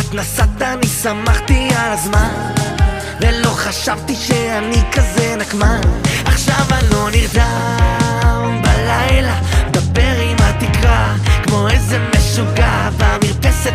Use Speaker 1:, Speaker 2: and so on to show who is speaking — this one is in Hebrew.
Speaker 1: את נסעת אני שמחתי על הזמן, ולא חשבתי שאני כזה נקמן. עכשיו אני לא נרדם בלילה, דבר עם התקרה כמו איזה משוגע במרפסת